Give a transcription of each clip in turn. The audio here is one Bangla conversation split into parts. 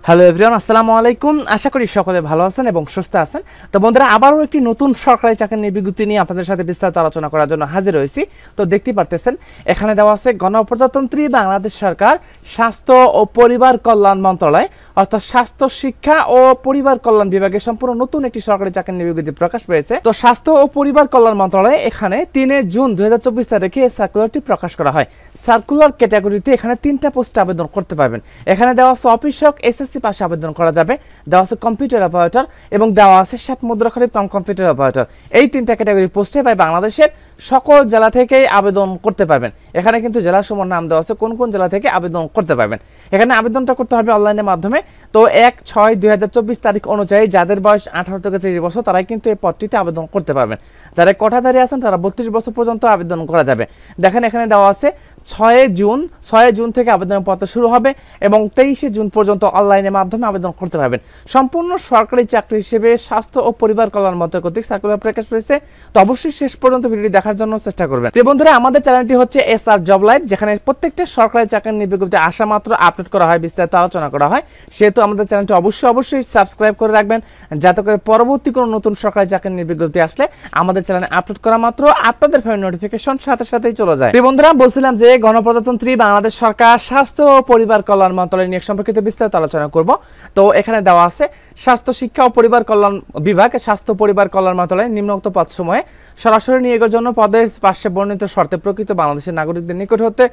হ্যালো এভরিওয়ান, আসসালামু আলাইকুম। আশা করি সকলে ভালো আছেন এবং সুস্থ আছেন। তো বন্ধুরা, আবারও একটি নতুন সরকারি চাকরির বিজ্ঞপ্তি নিয়ে আপনাদের সাথে বিস্তারিত আলোচনা করার জন্য হাজির হয়েছি। তো দেখতেই পারতেছেন, এখানে দেওয়া আছে গণপ্রজাতন্ত্রী বাংলাদেশ সরকার স্বাস্থ্য ও পরিবার কল্যাণ মন্ত্রণালয়, অর্থাৎ স্বাস্থ্য শিক্ষা ও পরিবার কল্যাণ বিভাগে সম্পূর্ণ নতুন একটি সরকারি চাকরির বিজ্ঞপ্তি প্রকাশ পেয়েছে। তো স্বাস্থ্য ও পরিবার কল্যাণ মন্ত্রণালয় এখানে 3 জুন 2024 তারিখে সার্কুলারটি প্রকাশ করা হয়। সার্কুলার ক্যাটাগরিতে এখানে 3টা পোস্টে আবেদন করতে পারবেন। এখানে দেওয়া আছে অফিসক এসএসসি পাশে আবেদন করা যাবে, দেওয়া আছে কম্পিউটার অপারেটর এবং দেওয়া আছে 7 মুদ্রাক্ষরিক কাম কম্পিউটার অপারেটর। এই 3টা ক্যাটাগরি পোস্টে বাংলাদেশের সকল জেলা থেকেই আবেদন করতে পারবেন। এখানে কিন্তু জেলাসমূহের নাম দেওয়া আছে, কোন কোন জেলা থেকে আবেদন করতে পারবেন। এখানে আবেদনটা করতে হবে অনলাইনের মাধ্যমে। তো 1/6/2024 তারিখ অনুযায়ী যাদের বয়স 18 থেকে 30 বছর তারাই কিন্তু এই পদটিতে আবেদন করতে পারবেন। যারা কোটাধারী আছেন তারা 32 বছর পর্যন্ত আবেদন করা যাবে। দেখেন এখানে দেওয়া আছে 6 জুন থেকে আবেদনের পত্র শুরু হবে এবং 23 জুন পর্যন্ত অনলাইনের মাধ্যমে আবেদন করতে পারবেন। সম্পূর্ণ সরকারি চাকরি হিসেবে স্বাস্থ্য ও পরিবার কল্যাণ মন্ত্রক কর্তৃক সার্কুলার প্রকাশ পেয়েছে। তো অবশ্যই শেষ পর্যন্ত ভিডিওটি দেখার জন্য চেষ্টা করবেন। প্রিয় বন্ধুরা, আমাদের চ্যানেলটি হচ্ছে এসআর জব লাইভ, যেখানে প্রত্যেকটা সরকারি চাকরির বিজ্ঞপ্তি আসা মাত্র আপলোড করা হয়, বিস্তারিত আলোচনা করা হয়। সেহেতু আমাদের চ্যানেলটি অবশ্যই সাবস্ক্রাইব করে রাখবেন, যাতে করে পরবর্তী কোনো নতুন সরকারি চাকরির বিজ্ঞপ্তি আসলে আমাদের চ্যানেলে আপলোড করা মাত্র আপনাদের ফোনে নোটিফিকেশন সাথেই চলে যায়। প্রিয় বন্ধুরা, বলছিলাম যে গণপ্রজাতন্ত্রী বাংলাদেশ সরকার স্বাস্থ্য ও পরিবার কল্যাণ মন্ত্রণালয় নিয়ে সম্পর্কিত বিস্তারিত আলোচনা করব। তো এখানে দেওয়া আছে স্বাস্থ্য শিক্ষা ও পরিবার কল্যাণ বিভাগ, স্বাস্থ্য পরিবার কল্যাণ মন্ত্রণালয় নিম্নোক্ত পদ সময়ে সরাসরি নিয়োগের জন্য পদের পাশে বর্ণিত শর্তে প্রকৃত বাংলাদেশের নাগরিকদের নিকট হতে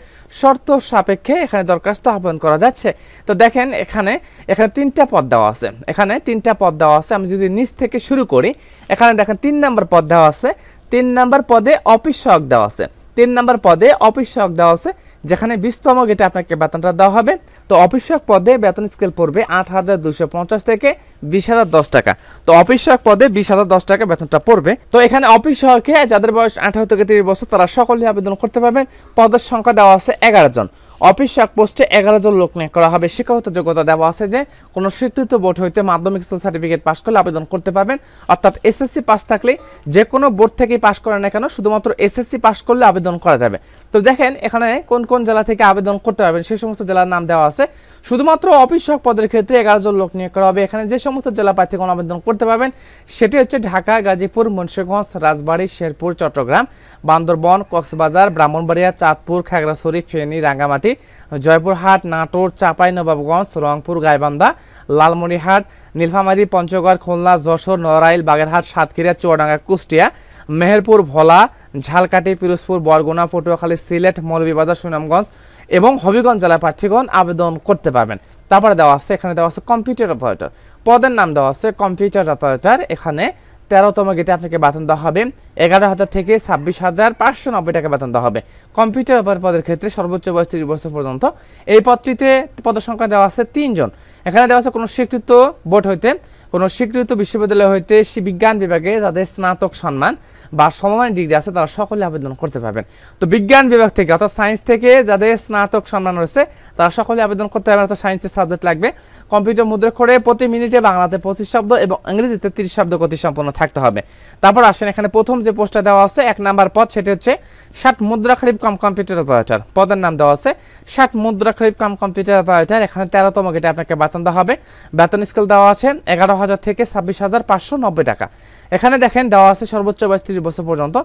শর্ত সাপেক্ষে এখানে দরখাস্ত আহ্বান করা যাচ্ছে। তো দেখেন এখানে 3টা পদ দেওয়া আছে। এখানে 3টা পদ দেওয়া আছে। আমি যদি নিচ থেকে শুরু করি, এখানে দেখেন 3 নম্বর পদ দেওয়া আছে। 3 নম্বর পদে অফিস সহায়ক দেওয়া আছে। 3 নম্বর পদে অফিস সহায়ক দেওয়া আছে, যেখানে 20তম গেটে আপনাকে বেতনটা দেওয়া হবে। তো অফিস সহায়ক পদে বেতন স্কেল পড়বে 8,250 থেকে 20,010 টাকা। তো অফিস সহায়ক পদে 20,010 টাকা বেতনটা পড়বে। তো এখানে অফিস সহায়কে যাদের বয়স 18 থেকে 30 বছর তারা সকলেই আবেদন করতে পারবেন। পদের সংখ্যা দেওয়া আছে 11 জন। অফিস সহায়ক পোস্টে 11 জন লোক নিয়োগ করা হবে। শিক্ষাগত যোগ্যতা দেওয়া আছে যে কোনো স্বীকৃত বোর্ড হইতে মাধ্যমিক স্কুল সার্টিফিকেট পাস করলে আবেদন করতে পারবেন। অর্থাৎ এসএসসি পাস থাকলে যে কোনো বোর্ড থেকেই পাস করেন না কেন, শুধুমাত্র এসএসসি পাস করলে আবেদন করা যাবে। তো দেখেন এখানে কোন কোন জেলা থেকে আবেদন করতে পারবেন সেই সমস্ত জেলার নাম দেওয়া আছে। শুধুমাত্র অফিস সহায়ক পদের ক্ষেত্রে 11 জন লোক নিয়োগ করা হবে। এখানে যে সমস্ত জেলা প্রার্থীগণ আবেদন করতে পারবেন সেটি হচ্ছে ঢাকা, গাজীপুর, মুন্সিগঞ্জ, রাজবাড়ী, শেরপুর, চট্টগ্রাম, বান্দরবন, কক্সবাজার, ব্রাহ্মণবাড়িয়া, চাঁদপুর, খাগড়াছড়ি, ফেনী, রাঙ্গামাটি, জয়পুরহাট, নাটোর, চাঁপাইনবাবগঞ্জ, রংপুর, গাইবান্ধা, লালমনিরহাট, নীলফামারী, পঞ্চগড়, খুলনা, যশোর, নড়াইল, বাগেরহাট, সাতক্ষীরা, চুয়াডাঙ্গা, কুষ্টিয়া, মেহেরপুর, ভোলা, ঝালকাঠি, পিরোজপুর, বরগুনা, পটুয়াখালী, সিলেট, মৌলভীবাজার, সুনামগঞ্জ এবং হবিগঞ্জ জেলার প্রার্থীগণ আবেদন করতে পারবেন। তারপরে দেওয়া আছে, এখানে দেওয়া আছে কম্পিউটার অপারেটর। পদের নাম দেওয়া আছে কম্পিউটার অপারেটর। এখানে 13তম গেটে আপনাকে বেতন দেওয়া হবে 11,000 থেকে 26,590 টাকা বেতন দেওয়া হবে। কম্পিউটার অপারেটর পদের ক্ষেত্রে সর্বোচ্চ বয়স 30 বছর পর্যন্ত। এই পদটিতে পদের সংখ্যা দেওয়া আছে 3 জন। এখানে দেওয়া আছে কোনো স্বীকৃত বোর্ড হইতে, কোনো স্বীকৃত বিশ্ববিদ্যালয় হইতে বিজ্ঞান বিভাগে যাদের স্নাতক সম্মান বা সমমান ডিগ্রি আছে তারা সকলে আবেদন করতে পারবেন। তো বিজ্ঞান বিভাগ থেকে অর্থাৎ সায়েন্স থেকে যাদের স্নাতক সম্মান রয়েছে তারা সকলে আবেদন করতে পারবেন। অর্থাৎ সায়েন্সের সাবজেক্ট লাগবে। কম্পিউটার মুদ্রাক্ষরে প্রতি মিনিটে বাংলাতে 25 শব্দ এবং ইংরেজিতে 30 শব্দ গতি সম্পন্ন থাকতে হবে। তারপর আসেন এখানে প্রথম যে পোস্টটা দেওয়া আছে 1 নাম্বার পদ, সেটি হচ্ছে 60 মুদ্রাক্ষরিক কাম কম্পিউটার অপারেটর। পদের নাম দেওয়া আছে 60 মুদ্রাক্ষরিক কাম কম্পিউটার অপারেটর। এখানে 13তম গেটে আপনাকে বেতন দেওয়া হবে। বেতন স্কেল দেওয়া আছে 11,000 থেকে 26,590 টাকা। এখানে দেখেন দেওয়া আছে সর্বোচ্চ বয়স 30 বছর পর্যন্ত।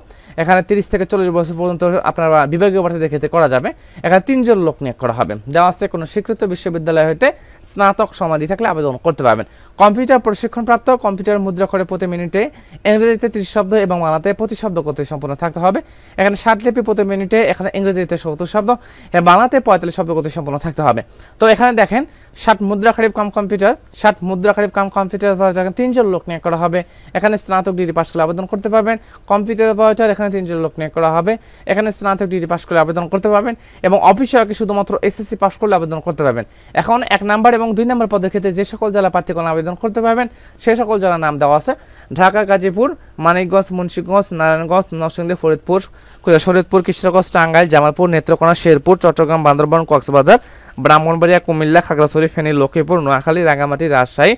এখানে 30 থেকে 40 বছর পর্যন্ত আপনার বিভাগীয় প্রার্থীদের ক্ষেত্রে করা যাবে। এখানে 3 জন লোক নিয়োগ করা হবে। দেওয়া আছে কোনো স্বীকৃত বিশ্ববিদ্যালয় হইতে স্নাতক সমাধি থাকলে আবেদন করতে পারবেন। কম্পিউটার প্রশিক্ষণপ্রাপ্ত, কম্পিউটার মুদ্রাক্ষরে প্রতি মিনিটে ইংরেজিতে 30 শব্দ এবং বাংলাতে 25 শব্দ গতি সম্পন্ন থাকতে হবে। এখানে 60 লিপি প্রতি মিনিটে, এখানে ইংরেজিতে 70 শব্দ এবং বাংলাতে 45 শব্দ গতি সম্পন্ন থাকতে হবে। তো এখানে দেখেন 60 মুদ্রাক্ষরিক কাম কম্পিউটার, 60 মুদ্রাক্ষরিক কাম কম্পিউটার 3 জন লোক নিয়োগ করা হবে। এখানে স্নাতক ডিগ্রি পাস করলে আবেদন করতে পারবেন। কম্পিউটার অপারেটর এখানে 3 জন লোক নিয়োগ করা হবে। এখানে স্নাতক ডিগ্রি পাস করলে আবেদন করতে পারবেন এবং অফিস সহায়কে শুধুমাত্র এসএসসি পাস করলে আবেদন করতে পারবেন। এখন 1 নাম্বার এবং 2 নাম্বার পদের ক্ষেত্রে যে সকল জেলা প্রার্থীগণ আবেদন করতে পারবেন সেই সকল জেলার নাম দেওয়া আছে ঢাকা, গাজীপুর, মানিকগঞ্জ, মুন্সিগঞ্জ, নারায়ণগঞ্জ, নরসিংদী, ফরিদপুর, শরীয়তপুর, কিশোরগঞ্জ, টাঙ্গাইল, জামালপুর, নেত্রকোনা, শেরপুর, চট্টগ্রাম, বান্দরবান, কক্সবাজার, ব্রাহ্মণবাড়িয়া, কুমিল্লা, খাগড়াছড়ি, ফেনী, লক্ষ্মীপুর, নোয়াখালী, রাঙ্গামাটি, রাজশাহী,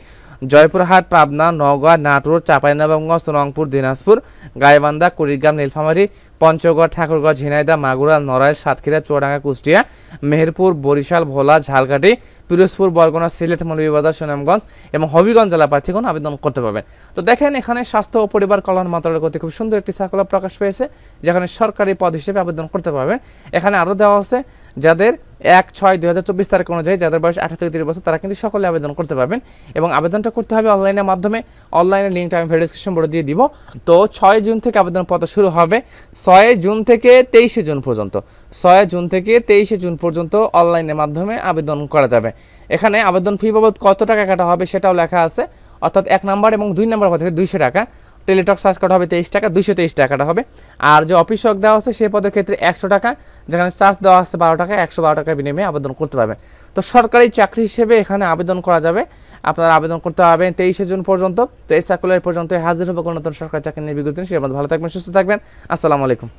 জয়পুরহাট, পাবনা, নওগাঁ, নাটোর, চাঁপাইনবাবগঞ্জ, রংপুর, দিনাজপুর, গাইবান্ধা, কুড়িগ্রাম, নীলফামারী, পঞ্চগড়, ঠাকুরগাঁও, ঝিনাইদহ, মাগুরা, নড়াইল, সাতক্ষীরা, চুয়াডাঙ্গা, কুষ্টিয়া, মেহেরপুর, বরিশাল, ভোলা, ঝালকাঠি, পিরোজপুর, বরগুনা, সিলেট, মৌলভীবাজার, সুনামগঞ্জ এবং হবিগঞ্জ জেলা প্রার্থীগণ আবেদন করতে পারবেন। তো দেখেন এখানে স্বাস্থ্য ও পরিবার কল্যাণ মন্ত্রণালয় কর্তৃক খুব সুন্দর একটি সার্কুলার প্রকাশ পেয়েছে, যেখানে সরকারি পদ হিসেবে আবেদন করতে পারবেন। এখানে আরও দেওয়া আছে যাদের 1/6/2024 তারিখ অনুযায়ী যাদের বয়স 18 থেকে 30 বছর তারা কিন্তু সকলে আবেদন করতে পারবেন এবং আবেদনটা করতে হবে অনলাইনের মাধ্যমে। অনলাইনের লিঙ্কটা আমি ভেরিফিকেশন বোর্ডে দিয়ে দিব। তো 6 জুন থেকে আবেদনপত্র শুরু হবে, 6 জুন থেকে 23 জুন পর্যন্ত, 6 জুন থেকে 23 জুন পর্যন্ত অনলাইনের মাধ্যমে আবেদন করা যাবে। এখানে আবেদন ফি বাবদ কত টাকা কাটা হবে সেটাও লেখা আছে, অর্থাৎ 1 নাম্বার এবং 2 নাম্বার পদে 200 টাকা, টেলিটক চার্জ কাটা হবে 23 টাকা, 223 টাকাটা হবে। আর যে অফিস ওয়ার্ক দেওয়া আছে সেই পদের ক্ষেত্রে 100 টাকা, যেখানে চার্জ দেওয়া আছে 12 টাকা, 112 টাকার বিনিময়ে আবেদন করতে পারবেন। তো সরকারি চাকরি হিসেবে এখানে আবেদন করা যাবে। আপনারা আবেদন করতে পারবেন 23 জুন পর্যন্ত। তো এই সার্কুলার পর্যন্ত হাজির হবে কোনো নতুন সরকারি চাকরি নিয়ে বিজ্ঞপ্তি। সে ভালো থাকবেন, সুস্থ থাকবেন। আসসালামু আলাইকুম।